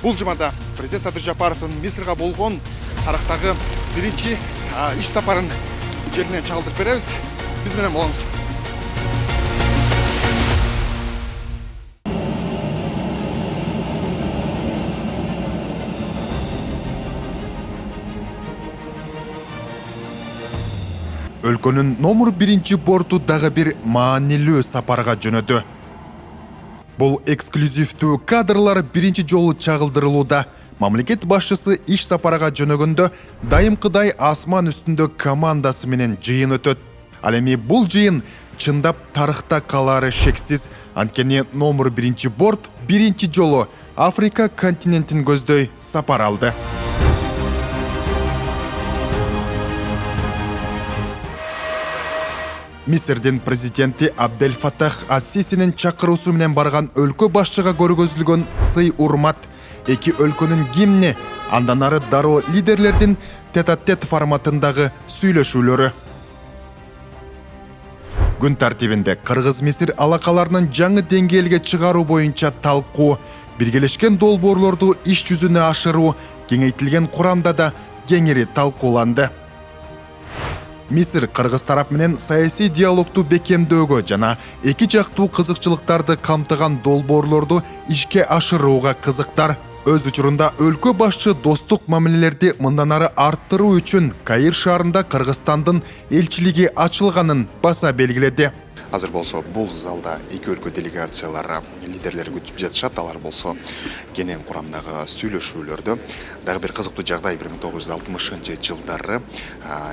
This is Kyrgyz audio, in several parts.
Бул жумада президент Садыр Жапаровдун Мисирге болгон тарыхтагы биринчи иш сапарын жеринен чагылдырып беребиз. Биз менен болуңуз. Өлкөнүн номер 1 порту дагы бир маанилүү сапарга жөнөдү. Бул эксклюзивдүү кадрлар биринчи жолу чагылдырылууда. Мамлекет башчысы иш сапарга жөнөгөндө дайымкыдай асман үстүндө командасы менен жыйын өтөт. Ал эми бул жыйын чындап тарыхта калары шексиз. Анткени номер 1 борт биринчи жолу Африка континентин көздөй сапар алды. Мисирдин президенти Абдель Фатах ас-Сисинин чакыруусу менен барган өлкө башчыга көргөзүлгөн сый урмат, эки өлкөнүн гимни, андан ары дароо лидерлердин тет-а-тет форматындагы сүйлөшүүлөрү. Күн тартибинде Кыргыз-Мисир алакаларынын жаңы деңгээлге чыгаруу боюнча талкуу, биргелешкен долбоорлорду иш жүзүнө ашыруу, кеңейтилген курамда да кеңири талкууланды. Мисир Кыргыз тарап менен саясий диалогту бекемдөөгө жана эки жактуу кызыкчылыктарды камтыган долбоорлорду ишке ашырууга кызыктар. Өз учурунда өлкө башчы достук мамилелерди мындан ары арттыруу үчүн Каир шаарында Кыргызстандын элчилиги ачылганын баса белгиледи. Азыр болсо бул залда эки өлкө делегациялары лидерлери күтүп жатышат. Алар болсо кенен курамдагы сүйлөшүүлөрдө. Дагы бир кызыктуу жагдай 1960-жылдары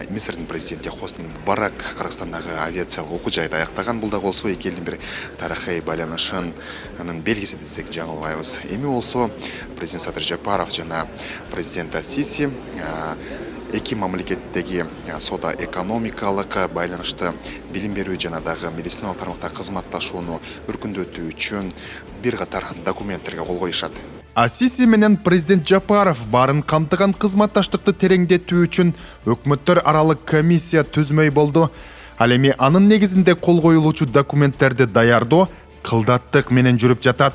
Мисирдин президенти Хосни Мубарак Кыргызстандагы авиациялык окуу жайда аяктаган. Бул да болсо эки элдин бир тарыхый байланышынын белгиси десек жаңылбайбыз. Эми болсо президент Садыр Жапаров жана президент ас-Сиси эки мамлекеттеги соода экономикалык байланышты, билим берүү жана дагы медициналык тармакта кызматташууну өркүндөтүү үчүн бир катар документтерге кол коюшат. ас-Сиси менен президент Жапаров барын камтыган кызматташтыкты тереңдетүү үчүн өкмөттөр аралык комиссия түзмөй болду. Ал эми анын негизинде кол коюлуучу документтерди даярдоо кылдаттык менен жүрүп жатат.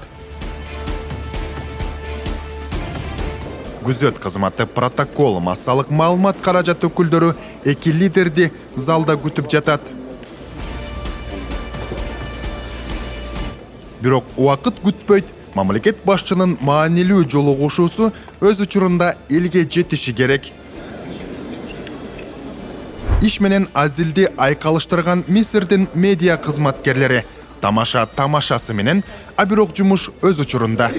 Күзөт кызматы, протокол, массалык маалымат каражат өкүлдөрү эки лидерди залда күтүп жатат. Бирок убакыт күтпөйт, мамлекет башчынын маанилүү жолугушуусу өз учурунда элге жетиши керек. Иш менен азилди айкалыштырган Мисирдин медиа кызматкерлери тамашасы менен, а бирок жумуш өз учурунда.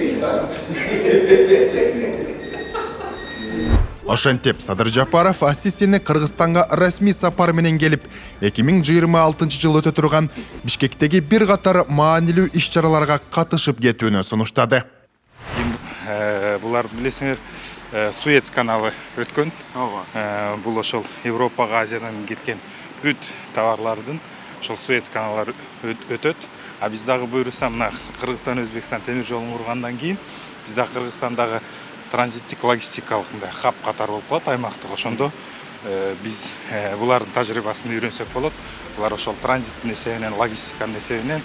Ошентип Садыр Жапаров ас-Сисини Кыргызстанга расмий сапар менен келип, 2026-жылы өтө турган Бишкектеги бир катар маанилүү иш-чараларга катышып кетүүнү сунуштады. Булар билесиңер, Суэц каналы өткөн. Бул ошол Европага, Азиядан кеткен бүт товарлардын ошол Суэц каналары өтөт. А биз дагы буйруса мына Кыргызстан Өзбекстан темир жолун кургандан кийин биз дагы Кыргызстандагы транзиттик логистикалык хаб катар болуп калат, аймактык. Ошондо биз булардын тажрыйбасын үйрөнсөк болот. Булар ошол транзиттин эсебинен, логистиканын эсебинен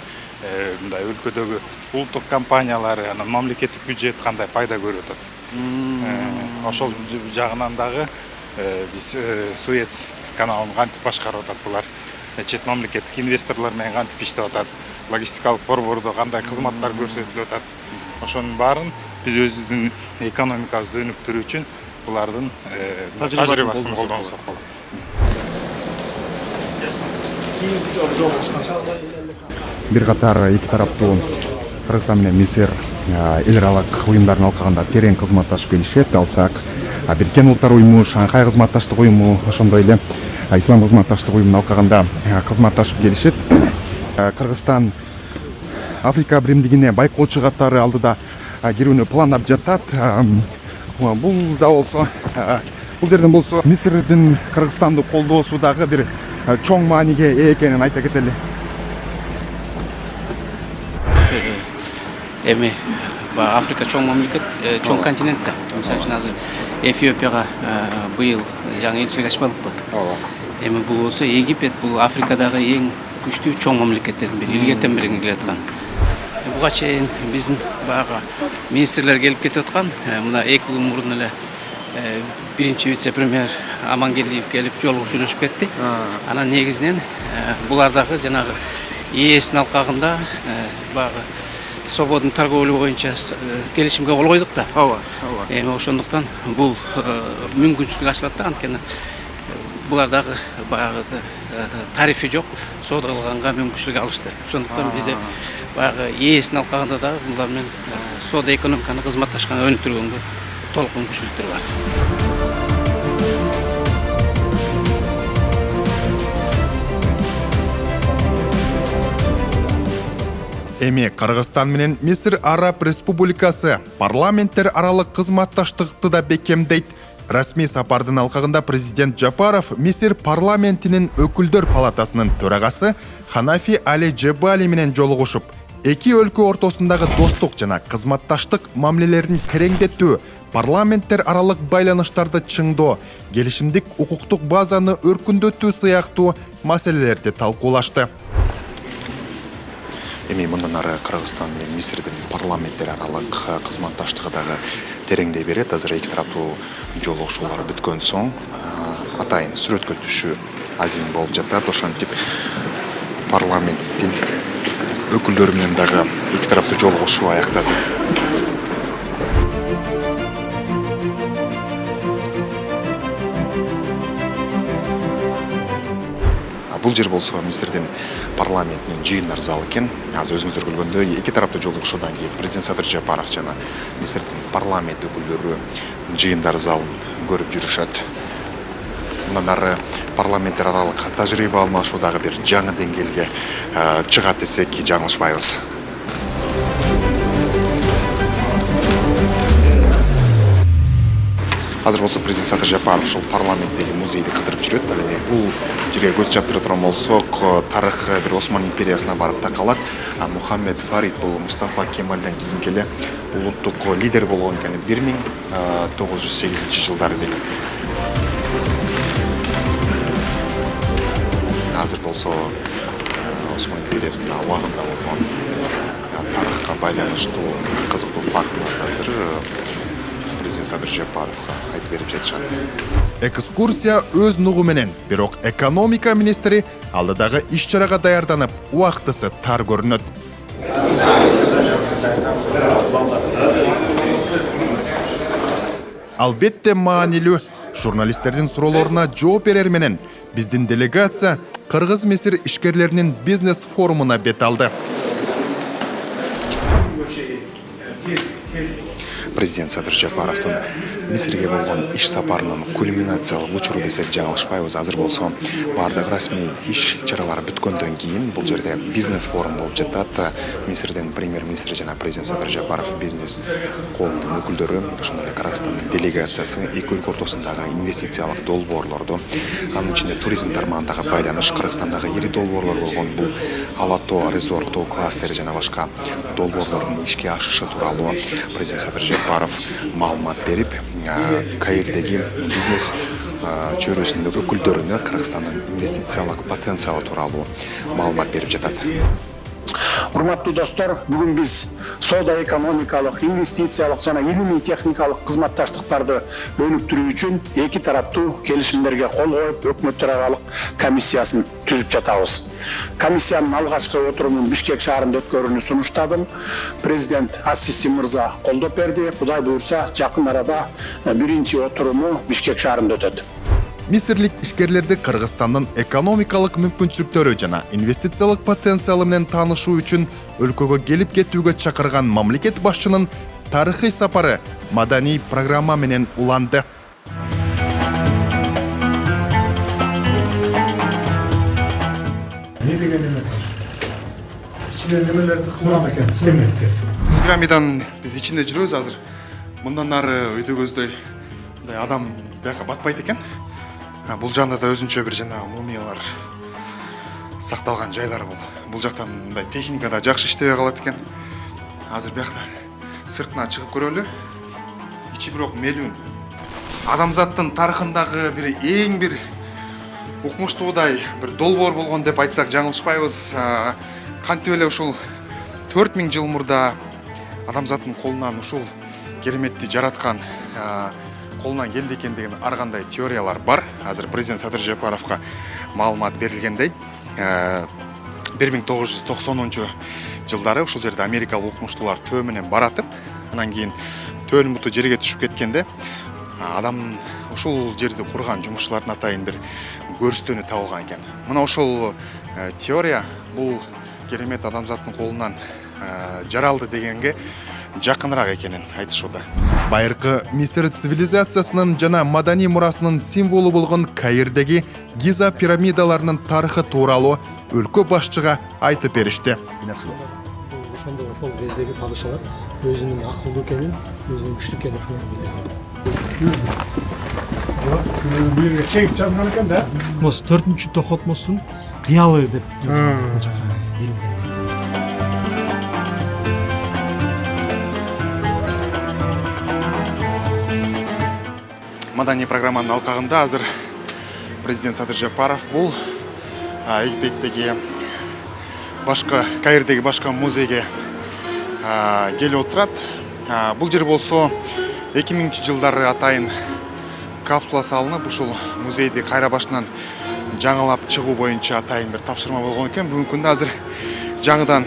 мындай өлкөдөгү улуттук компаниялары, анан мамлекеттик бюджет кандай пайда көрүп атат. Ошол жагынан дагы биз Суэц каналын кантип башкарып атат, булар чет мамлекеттик инвесторлор менен кантип иштеп атат, логистикалык борбордо кандай кызматтар көрсөтүлүп атат. Ошонун баарын биз өзүбүздүн экономикабызды өнүктүрүү үчүн булардын тажрыйбасын колдонсок болот. Бир катар эки тараптуу Кыргызстан менен Мисир эл аралык уюмдарын алкагында терең кызматташып келишет. Алсак, Бириккен Улуттар уюму, Шанхай кызматташтык уюму, ошондой эле Ислам кызматташтык уюмунун алкагында кызматташып келишет. Кыргызстан Африка биримдигине байкоочу катары алдыда кирүүнү пландап жатат. Бул да болсо, бул жерден болсо Мисирдин Кыргызстанды колдоосу дагы бир чоң мааниге ээ экенин айта кетели. Эми Африка чоң мамлекет, чоң континент да. Мисалы үчүн азыр Эфиопияга быйыл жаңы элчилик ачпадыкпы? Эми бул болсо Египет бул Африкадагы эң күчтүү чоң мамлекеттердин бири, илгертен бери келаткан. буга чейин биздин баягы министрлер келип кетип аткан. Мына 2 күн мурун эле биринчи вице-премьер Амангелдиев келип жолугушуп кетти. Анан негизинен булар дагы жанагы ЕСтин алкагында баягы свободный торговля боюнча келишимге кол койдук да. Эми ошондуктан бул мүмкүнчүлүк ачылат да, анткени булар дагы баягы тарифи жок, соода кылганга мүмкүнчүлүк алышты. Ошондуктан бизде баягы ЕСтин алкагында дагы булар менен соода экономиканы кызматташкан өнүктүргөнгө толук мүмкүнчүлүктөр бар. Эми Кыргызстан менен Мисир Араб Республикасы парламенттер аралык кызматташтыкты да бекемдейт. Расмий сапардын алкагында президент Жапаров Мисир парламентинин өкүлдөр палатасынын төрагасы Ханафи Али Джебали менен жолугушуп, эки өлкө ортосундагы достук жана кызматташтык мамилелерин тереңдетүү, парламенттер аралык байланыштарды чыңдоо, келишимдик укуктук базаны өркүндөтүү сыяктуу маселелерди талкуулашты. Эми мындан ары Кыргызстан менен Мисирдин парламенттер аралык кызматташтыгы дагы тереңдей берет. Азыр эки тараптуу жолугушуулар бүткөн соң атайын сүрөткө түшүү азим болуп жатат. Ошентип парламенттин өкүлдөрү менен дагы эки тараптуу жолугушуу аяктады. Бул жер болсо Мисирдин парламентинин жыйындар залы экен. Азыр өзүңүздөр көргөндөй эки тараптуу жолугушуудан кийин президент Садыр Жапаров жана Мисирдин парламент өкүлдөрү жыйындар залын көрүп жүрүшөт. Мындан ары парламенттер аралык тажрыйба алмашуу дагы бир жаңы деңгээлге чыгат десек жаңылышпайбыз. Азыр болсо президент Садыр Жапаров ушул парламенттеги музейди кыдырып жүрөт. Ал эми бул жерге көз чаптыра турган болсок, тарыхы бир Осман империясына барып такалат. Мухаммед Фарид бул Мустафа Кемалдан кийинки эле улуттук лидер болгон экен 1908 жылдары дейт. Азыр болсо Осман империясынын убагында болгон тарыхка байланыштуу кызыктуу фактыларды азыр президент Садыр Жапаровга айтып берип жатышат. Экскурсия өз нугу менен, бирок экономика министри алдыдагы иш-чарага даярданып, убактысы тар көрүнөт. Албетте маанилүү журналисттердин суроолоруна жооп берер менен биздин делегация Кыргыз-Мисир ишкерлеринин бизнес форумуна бет алды. Президент Садыр Жапаровдун Мисирге болгон иш сапарынын кульминациялык учуру десек жаңылышпайбыз. Азыр болсо бардык расмий иш чаралары бүткөндөн кийин бул жерде бизнес форум болуп жатат. Мисирдин премьер-министри жана президент Садыр Жапаров бизнес коомунун өкүлдөрү, ошондой эле Кыргызстандын делегациясы эки өлкө ортосундагы инвестициялык долбоорлорду, анын ичинде туризм тармагындагы байланыш, Кыргызстандагы ири долбоорлор болгон бул Алато резорту кластери жана башка долбоорлордун ишке ашышы тууралуу президент Садыр Жапаров маалымат берип, Каирдеги бизнес чөйрөсүндөгү өкүлдөрүнө Кыргызстандын инвестициялык потенциалы тууралуу маалымат берип жатат. Урматтуу достор, бүгүн биз соода экономикалык, инвестициялык жана илимий техникалык кызматташтыктарды өнүктүрүү үчүн эки тараптуу келишимдерге кол коюп, өкмөттөр аралык комиссиясын түзүп жатабыз. Комиссиянын алгачкы отурумун Бишкек шаарында өткөрүүнү сунуштадым. Президент Ассиси мырза колдоп берди. Кудай буйрса, жакын арада биринчи отуруму Бишкек шаарында өтөт. Мисирлик ишкерлерди Кыргызстандын экономикалык мүмкүнчүлүктөрү жана инвестициялык потенциалы менен таанышуу үчүн өлкөгө келип кетүүгө чакырган мамлекет башчынын тарыхый сапары маданий программа менен уланды. Не деген эме? Ичинен немелерди кылган экен, семеттер. Пирамиданын биз ичинде жүрөбүз азыр. Мындан ары өйдөгөздөй адам бияка батпайт экен. Бул жагында да өзүнчө бир жанагы мумиялар сакталган жайлар бул жактан мындай техника да жакшы иштебей калат экен. Азыр биякта сыртына чыгып көрөлү. Ичи бирок мелүүн. Адамзаттын тарыхындагы бир эң бир укмуштуудай бир долбоор болгон деп айтсак жаңылышпайбыз. Кантип эле ушул 4000 жыл мурда адамзаттын колунан ушул кереметти жараткан колунан келди экен деген ар кандай теориялар бар. Азыр президент Садыр Жапаровго маалымат берилгендей 1990 жылдары ушул жерде америкалык окумуштуулар төө менен баратып, анан кийин төөнүн буту жерге түшүп кеткенде адам ушул жерди курган жумушчулардын атайын бир көрүстөнү табылган экен. Мына ошол теория бул керемет адамзаттын колунан жаралды дегенге жакыныраак экенин айтышууда. Байыркы Мисир цивилизациясынын жана маданий мурасынын символу болгон Каирдеги Гиза пирамидаларынын тарыхы тууралуу өлкө башчыга айтып беришти. Ошондо ошол кездеги падышалар өзүнүн акылдуу экенин, өзүнүн күчтүү экенин ошону билген. Бул жерге чегип жазган экен да. Мос 4-чү Тохотмостун кыялы деп жазган. Бул жака билген. Маданий программанын алкагында азыр президент Садыр Жапаров бул Египеттеги башка Каирдеги башка музейге келип отурат. Бул жер болсо 2000 жылдары атайын капсула салынып, ушул музейди кайра башынан жаңылап чыгуу боюнча атайын бир тапшырма болгон экен. Бүгүнкү күндө азыр жаңыдан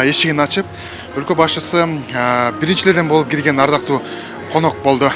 эшигин ачып, өлкө башчысы биринчилерден болуп кирген ардактуу конок болду.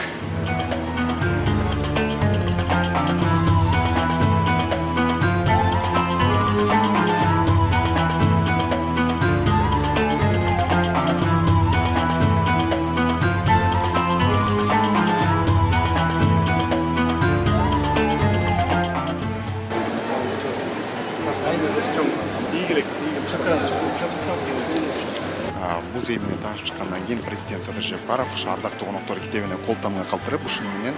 Музей менен таанышып чыккандан кийин президент Садыр Жапаров ардактуу коноктор китебине кол тамга калтырып, ушуну менен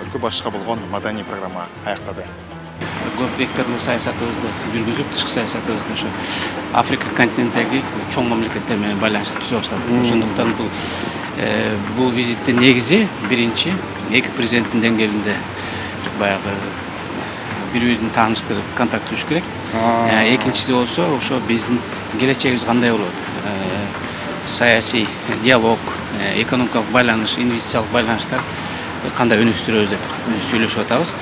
өлкө башчыга болгон маданий программа аяктады. Көп векторлуу саясатыбызды жүргүзүп, тышкы саясатыбызды ошо Африка континентиндеги чоң мамлекеттер менен байланышты түзө баштадык. Ошондуктан бул визиттин негизи биринчи эки президенттин деңгээлинде баягы бири-бирин тааныштырып, контакт түзүш керек. Экинчиси болсо ошо биздин келечегибиз кандай болот? Саясий диалог, экономикалык байланыш, инвестициялык байланыштар кандай өнүктүрөбүз деп сүйлөшүп атабыз.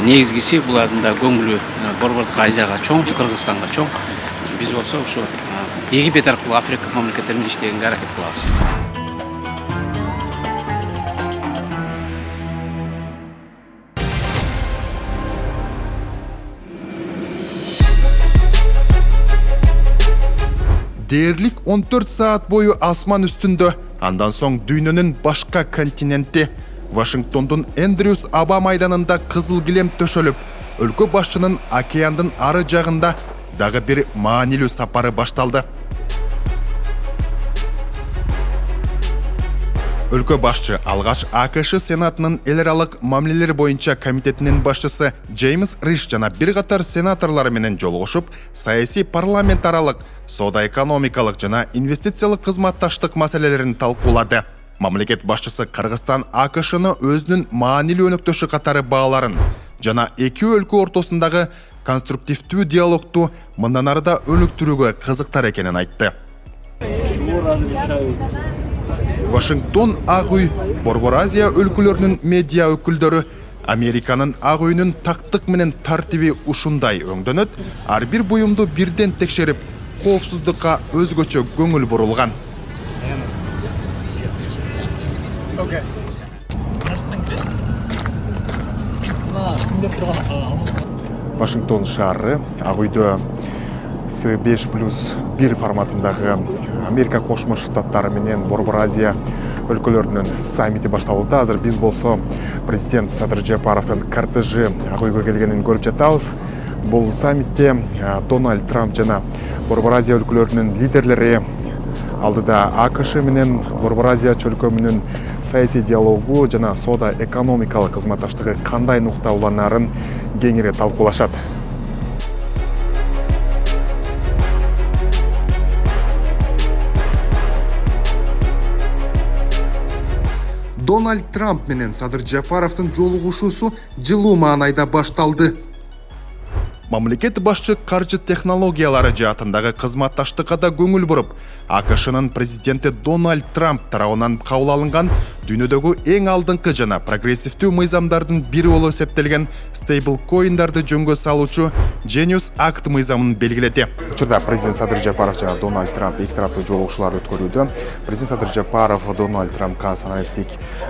Негизгиси булардын да көңүлү Борбордук Азияга чоң, Кыргызстанга чоң. Биз болсо ошо Египет аркылуу Африка мамлекеттери менен иштегенге аракет кылабыз. Дээрлик 14 саат бою асман үстүндө, андан соң дүйнөнүн башка континенти Вашингтондун Эндрюс аба майданында кызыл килем төшөлүп, өлкө башчынын океандын ары жагында дагы бир маанилүү сапары башталды. Өлкө башчы алгач АКШ Сенатынын эл аралык мамилелер боюнча комитетинин башчысы Джеймс Риш жана бир катар сенаторлор менен жолугушуп, саясий парламент аралык, соода-экономикалык жана инвестициялык кызматташтык маселелерин талкуулады. Мамлекет башчысы Кыргызстан АКШны өзүнүн маанилүү өнөктөшү катары бааларын жана эки өлкө ортосундагы конструктивдүү диалогту мындан ары да өнүктүрүүгө кызыктар экенин айтты. Вашингтон Ак үй, Борбор Азия өлкөлөрүнүн медиа өкүлдөрү Американын Ак үйүнүн тактык менен тартиби ушундай өңдөнөт, ар бир буюмду бирден текшерип, коопсуздукка өзгөчө көңүл бурулган. Вашингтон шаары Ак үйдө С5+1 форматындагы Америка Кошмо Штаттары менен Борбор Азия өлкөлөрүнүн саммити башталууда. Азыр биз болсо президент Садыр Жапаровдун кортежи Ак үйгө келгенин көрүп жатабыз. Бул саммитте Дональд Трамп жана Борбор Азия өлкөлөрүнүн лидерлери алдыда АКШ менен Борбор Азия чөлкөмүнүн саясий диалогу жана соода-экономикалык кызматташтыгы кандай нукта уланарын кеңири талкуулашат. Дональд Трамп менен Садыр Жапаровдун жолугушуусу жылуу маанайда башталды. Мамлекет башчы каржы технологиялары жаатындагы кызматташтыкка да көңүл буруп, АКШнын президенти Дональд Трамп тарабынан кабыл алынган дүйнөдөгү эң алдыңкы жана прогрессивдүү мыйзамдардын бири болуп эсептелген стейбл коиндарды жөнгө салуучу Genius Act мыйзамын белгиледи. Учурда президент Садыр Жапаров жана Дональд Трамп эки тараптуу жолугушуулар өткөрүүдө. Президент Садыр Жапаров Дональд Трампка санариптик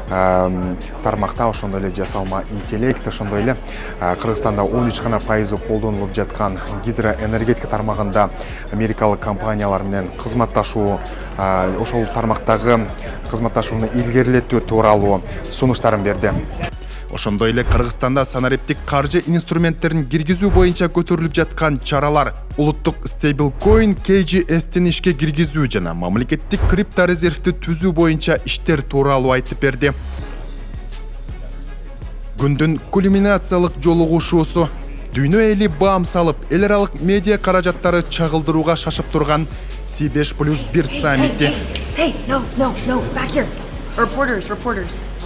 тармакта, ошондой эле жасалма интеллект, ошондой эле Кыргызстанда 13% колдонулуп жаткан гидроэнергетика тармагында америкалык компаниялар менен кызматташуу, ошол тармактагы кызматташууну илгерилетүү тууралуу сунуштарын берди. Ошондой эле Кыргызстанда санариптик каржы инструменттерин киргизүү боюнча көтөрүлүп жаткан чаралар, улуттук стейблкоин KGS-тин ишке киргизүү жана мамлекеттик крипторезервди түзүү боюнча иштер тууралуу айтып берди. Күндүн кульминациялык жолугушуусу дүйнө эли баам салып, эл аралык медиа каражаттары чагылдырууга шашып турган C5+1 саммити. Hey, no, back here. Reporters,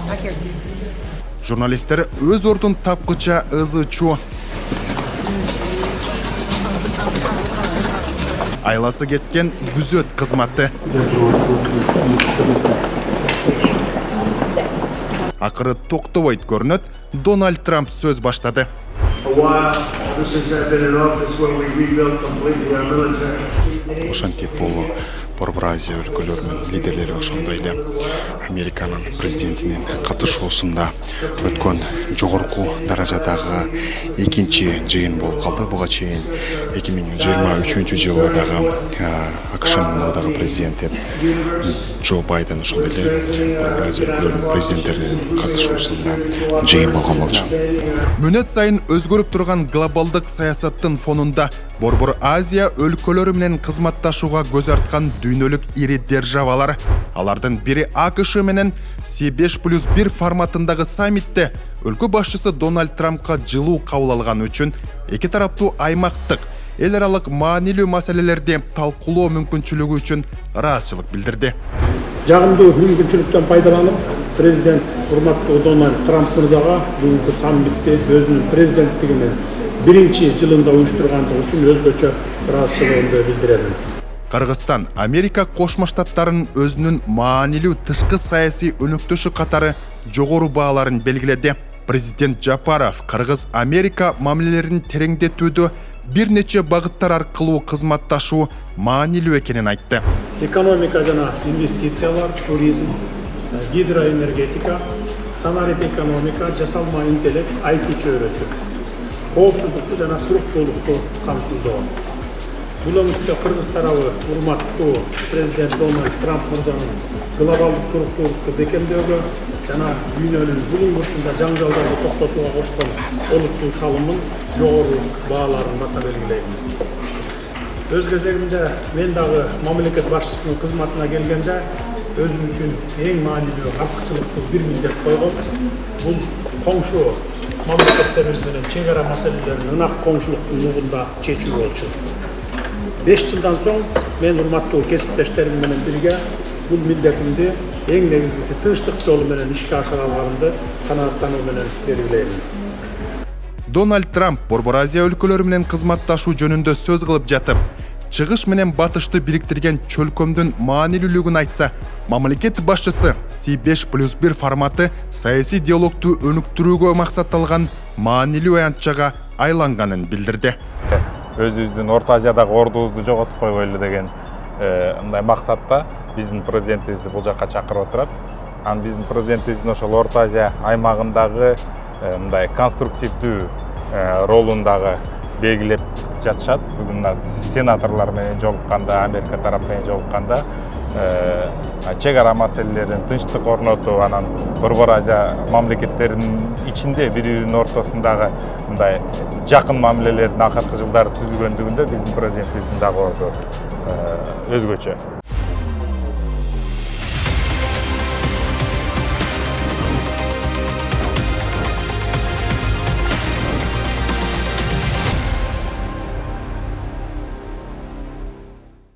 back here. Журналисттер өз ордун тапкыча ызычуу. Айласы кеткен күзөт кызматы. Акыры токтобойт көрүнөт, Дональд Трамп сөз баштады. Ошентип бул Борбор Азия өлкөлөрүнүн лидерлери, ошондой эле Американын президентинин катышуусунда өткөн жогорку даражадагы экинчи жыйын болуп калды. Буга чейин 2023 жылы АКШнын мурдагы президенти Джо Байден ошондой эле Борбор Азия өлкөлөрүнүн президенттеринин катышуусунда жыйын болгон болчу. Мүнөт сайын өзгөрүп турган глобалдык саясаттын фонунда Борбор Азия өлкөлөрү менен кызматташууга көз арткан дүйнөлүк ири державалар, алардын бири АКШ менен C5+1 форматындагы саммитте өлкө башчысы Дональд Трампка жылуу кабыл алган үчүн эки тараптуу аймактык, эл аралык маанилүү маселелерди талкуулоо мүмкүнчүлүгү үчүн ыраазычылык билдирди. Жагымдуу мүмкүнчүлүктөн пайдаланып, президент урматтуу Дональд Трамп мырзага бүгүнкү саммитти өзүнүн президенттигинин биринчи жылында уюштургандыгы үчүн өзгөчө ыраазычылыгымды билдирем. Кыргызстан Америка Кошмо Штаттарынын өзүнүн маанилүү тышкы саясий өнөктөшү катары жогору бааларын белгиледи. Президент Жапаров Кыргыз-Америка мамилелерин тереңдетүүдө бир нече багыттар аркылуу кызматташуу маанилүү экенин айтты. Экономика жана инвестициялар, туризм, гидроэнергетика, санарип экономика, жасалма интеллект, IT чөйрөсү, коопсуздукту жана туруктуулукту камсыздоо. Бул өңүттө Кыргыз тарабы урматтуу президент Дональд Трамп мырзанын глобалдык туруктуулукту бекемдөөгө жана дүйнөнүн булуң бурчунда жаңжалдарды токтотууга кошкон олуттуу салымын жогору бааларын баса белгилейм. Өз кезегинде мен дагы мамлекет башчысынын кызматына келгенде өзүм үчүн эң маанилүү артыкчылыктуу бир милдет койгон бул коңшу мамлекеттерибиз менен чек ара маселелерин ынак коңшулуктун нугунда чечүү болчу. 5 жылдан соң мен урматтуу кесиптештерим менен бирге бул милдетимди эң негизгиси тынчтык жолу менен ишке ашыра алганымды канааттануу менен белгилейм. Дональд Трамп Борбор Азия өлкөлөрү менен кызматташуу жөнүндө сөз кылып жатып, чыгыш менен батышты бириктирген чөлкөмдүн маанилүүлүгүн айтса, мамлекет башчысы C5+1 форматы саясий диалогту өнүктүрүүгө максатталган маанилүү аянтчага айланганын билдирди. Өзүбүздүн Орто Азиядагы ордубузду жоготуп койгойлу деген мындай максатта биздин президентибизди бул жакка чакырып отурат. Анан биздин президентибиздин ошол Орто Азия аймагындагы мындай конструктивдүү ролун дагы белгилеп жатышат. Бүгүн сенаторлор менен жолукканда, Америка тарап менен жолукканда чек ара маселелерин тынчтык орнотуу, анан Борбор Азия мамлекеттеринин ичинде бири-биринин ортосундагы мындай жакын мамилелердин акыркы жылдары түзүлгөндүгүндө биздин президентибиздин дагы орду өзгөчө.